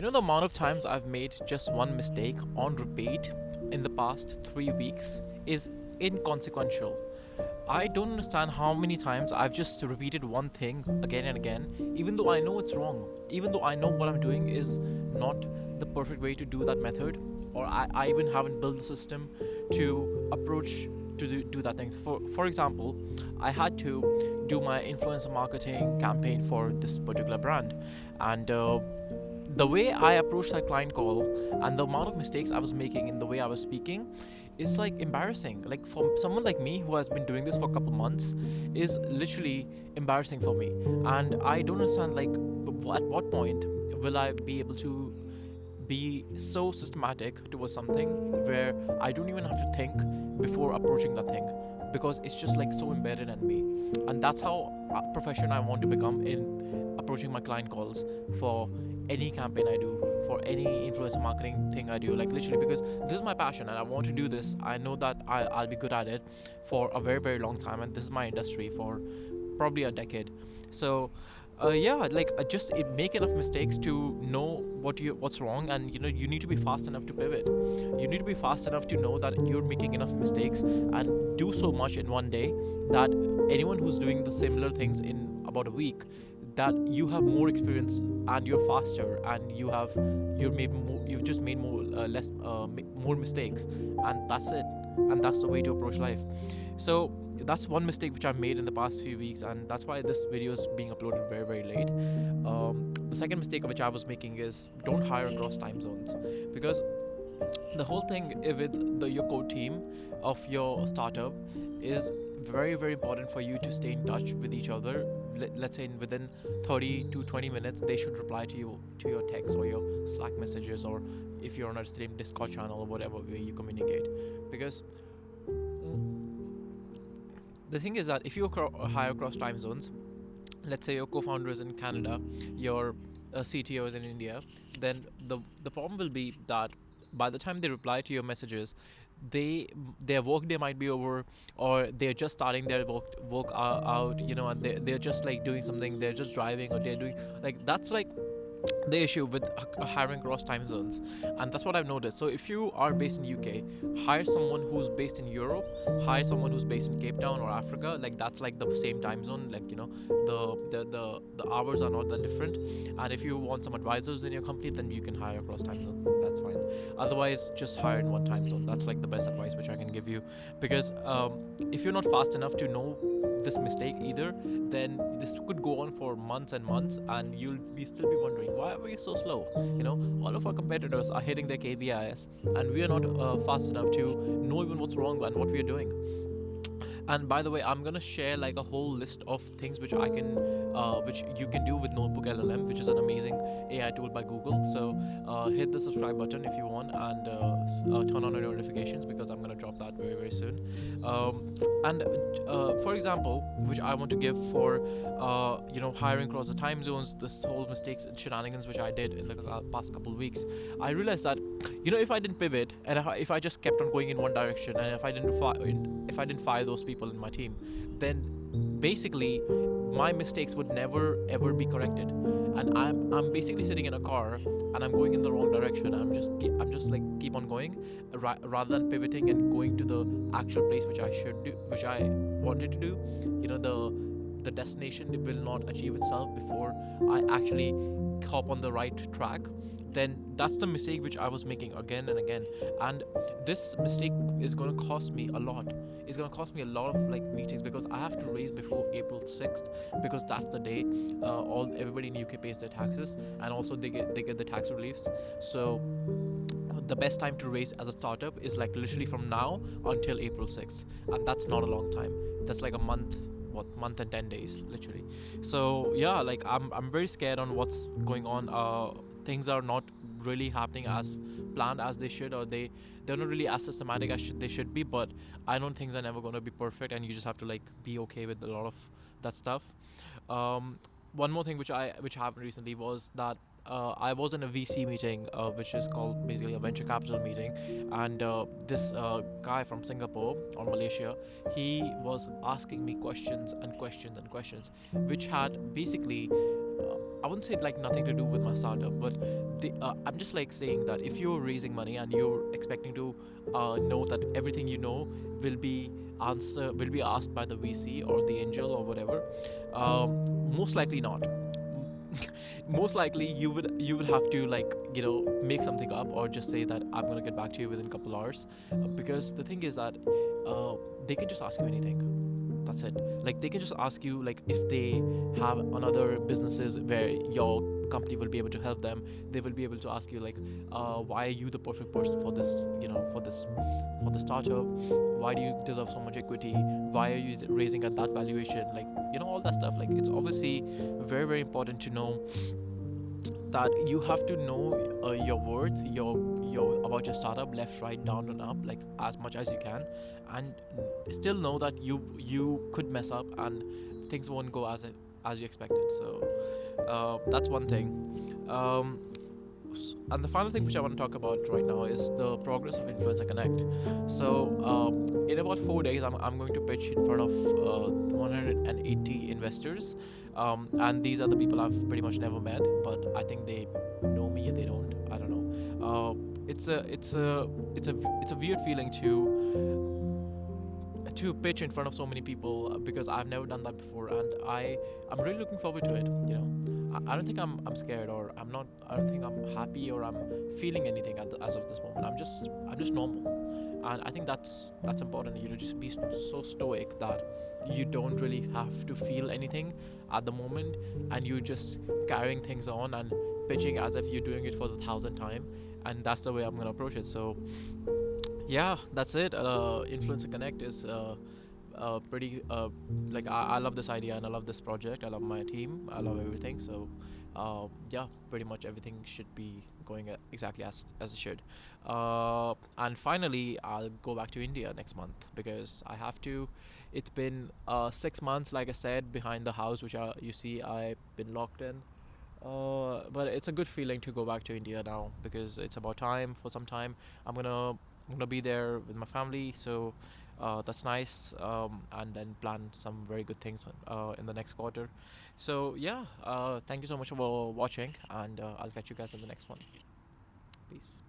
The amount of times I've made just one mistake on repeat in the past 3 weeks is inconsequential. I don't understand how many times I've just repeated one thing again and again, even though I know it's wrong, even though I know what I'm doing is not the perfect way to do that method, or I even haven't built the system to approach to do that thing. For example, I had to do my influencer marketing campaign for this particular brand, and the way I approached that client call and the amount of mistakes I was making in the way I was speaking is like embarrassing. Like for someone like me who has been doing this for a couple months, is literally embarrassing for me. And I don't understand like at what point will I be able to be so systematic towards something where I don't even have to think before approaching that thing, because it's just like so embedded in me. And that's how professional I want to become in approaching my client calls for any campaign I do, for any influencer marketing thing I do. Like literally, because this is my passion and I want to do this. I know that I'll be good at it for a very, very long time, and this is my industry for probably a decade. So yeah, like just make enough mistakes to know what's wrong, and you need to be fast enough to pivot. You need to be fast enough to know that you're making enough mistakes and do so much in one day that anyone who's doing the similar things in about a week, that you have more experience and you're faster and you've just made more mistakes, and that's it. And that's the way to approach life. So that's one mistake which I made in the past few weeks, and that's why this video is being uploaded very, very late. The second mistake which I was making is don't hire across time zones, because the whole thing with your core team of your startup is very, very important for you to stay in touch with each other. Let's say within 30 to 20 minutes they should reply to you, to your text or your Slack messages, or if you're on a same Discord channel or whatever way you communicate. Because the thing is that if you hire across time zones, let's say your co-founder is in Canada, your CTO is in India, then the problem will be that by the time they reply to your messages, their work day might be over, or they're just starting their work out, and they're just like doing something, they're just driving, or they're doing like that's like the issue with hiring across time zones. And that's what I've noticed. So if you are based in UK, hire someone who's based in Europe, hire someone who's based in Cape Town or Africa. Like that's like the same time zone, like the hours are not that different. And if you want some advisors in your company, then you can hire across time zones, that's fine. Otherwise, just hire in one time zone. That's like the best advice which I can give you. Because if you're not fast enough to know this mistake either, then this could go on for months and months, and you'll still be wondering, why are we so slow? All of our competitors are hitting their KPIs, and we are not fast enough to know even what's wrong and what we are doing. And by the way, I'm gonna share like a whole list of things which you can do with Notebook LLM, which is an amazing AI tool by Google. So hit the subscribe button if you want, and turn on your notifications, because I'm gonna drop that very, very soon. And for example, which I want to give for hiring across the time zones, this whole mistakes and shenanigans which I did in the past couple of weeks, I realized that if I didn't pivot, and if I just kept on going in one direction, and if I didn't fire those people in my team, then basically my mistakes would never ever be corrected. And I'm basically sitting in a car and I'm going in the wrong direction. I'm just like keep on going, rather than pivoting and going to the actual place which I wanted to do. The destination will not achieve itself before I actually hop on the right track. Then that's the mistake which I was making again and again. And this mistake is going to cost me a lot. It's going to cost me a lot of like meetings, because I have to raise before April 6th, because that's the day everybody in UK pays their taxes, and also they get the tax reliefs. So the best time to raise as a startup is like literally from now until April 6th, and that's not a long time. That's like a month and 10 days literally. So yeah, like I'm very scared on what's going on. Things are not really happening as planned as they should, or they're not really as systematic as they should be. But I know things are never going to be perfect, and you just have to like be okay with a lot of that stuff. One more thing which happened recently was that I was in a VC meeting, which is called basically a venture capital meeting, and this guy from Singapore or Malaysia, he was asking me questions and questions and questions, which had basically I wouldn't say like nothing to do with my startup, but I'm just like saying that if you're raising money and you're expecting to know that everything you know will be will be asked by the VC or the angel or whatever, most likely not. Most likely you would have to like make something up or just say that I'm gonna get back to you within a couple hours, because the thing is that they can just ask you anything. That's it. Like they can just ask you like if they have another businesses where your company will be able to help them. They will be able to ask you like, why are you the perfect person for this, for the startup? Why do you deserve so much equity? Why are you raising at that valuation? Like, all that stuff. Like, it's obviously very very important to know that you have to know your worth, your about your startup, left, right, down and up, like as much as you can, and still know that you could mess up and things won't go as you expected. So that's one thing. Um, and the final thing which I want to talk about right now is the progress of Influencer Connect. So in about 4 days, I'm going to pitch in front of 180 investors, and these are the people I've pretty much never met, but I think they know me. They don't. I don't know. It's a weird feeling to pitch in front of so many people, because I've never done that before, and I'm really looking forward to it. I don't think I'm scared, or I'm not. I don't think I'm happy or I'm feeling anything as of this moment. I'm just normal, and I think that's important. Just be so stoic that you don't really have to feel anything at the moment, and you're just carrying things on and pitching as if you're doing it for the thousandth time, and that's the way I'm gonna approach it. So yeah, that's it. Influencer Connect is pretty like I love this idea and I love this project. I love my team. I love everything. So yeah, pretty much everything should be going exactly as it should. And finally, I'll go back to India next month because I have to. It's been 6 months, like I said, behind the house, which you see I've been locked in. But it's a good feeling to go back to India now because it's about time. For some time, I'm gonna be there with my family, so that's nice. And then plan some very good things in the next quarter. So yeah, thank you so much for watching, and I'll catch you guys in the next one. Peace.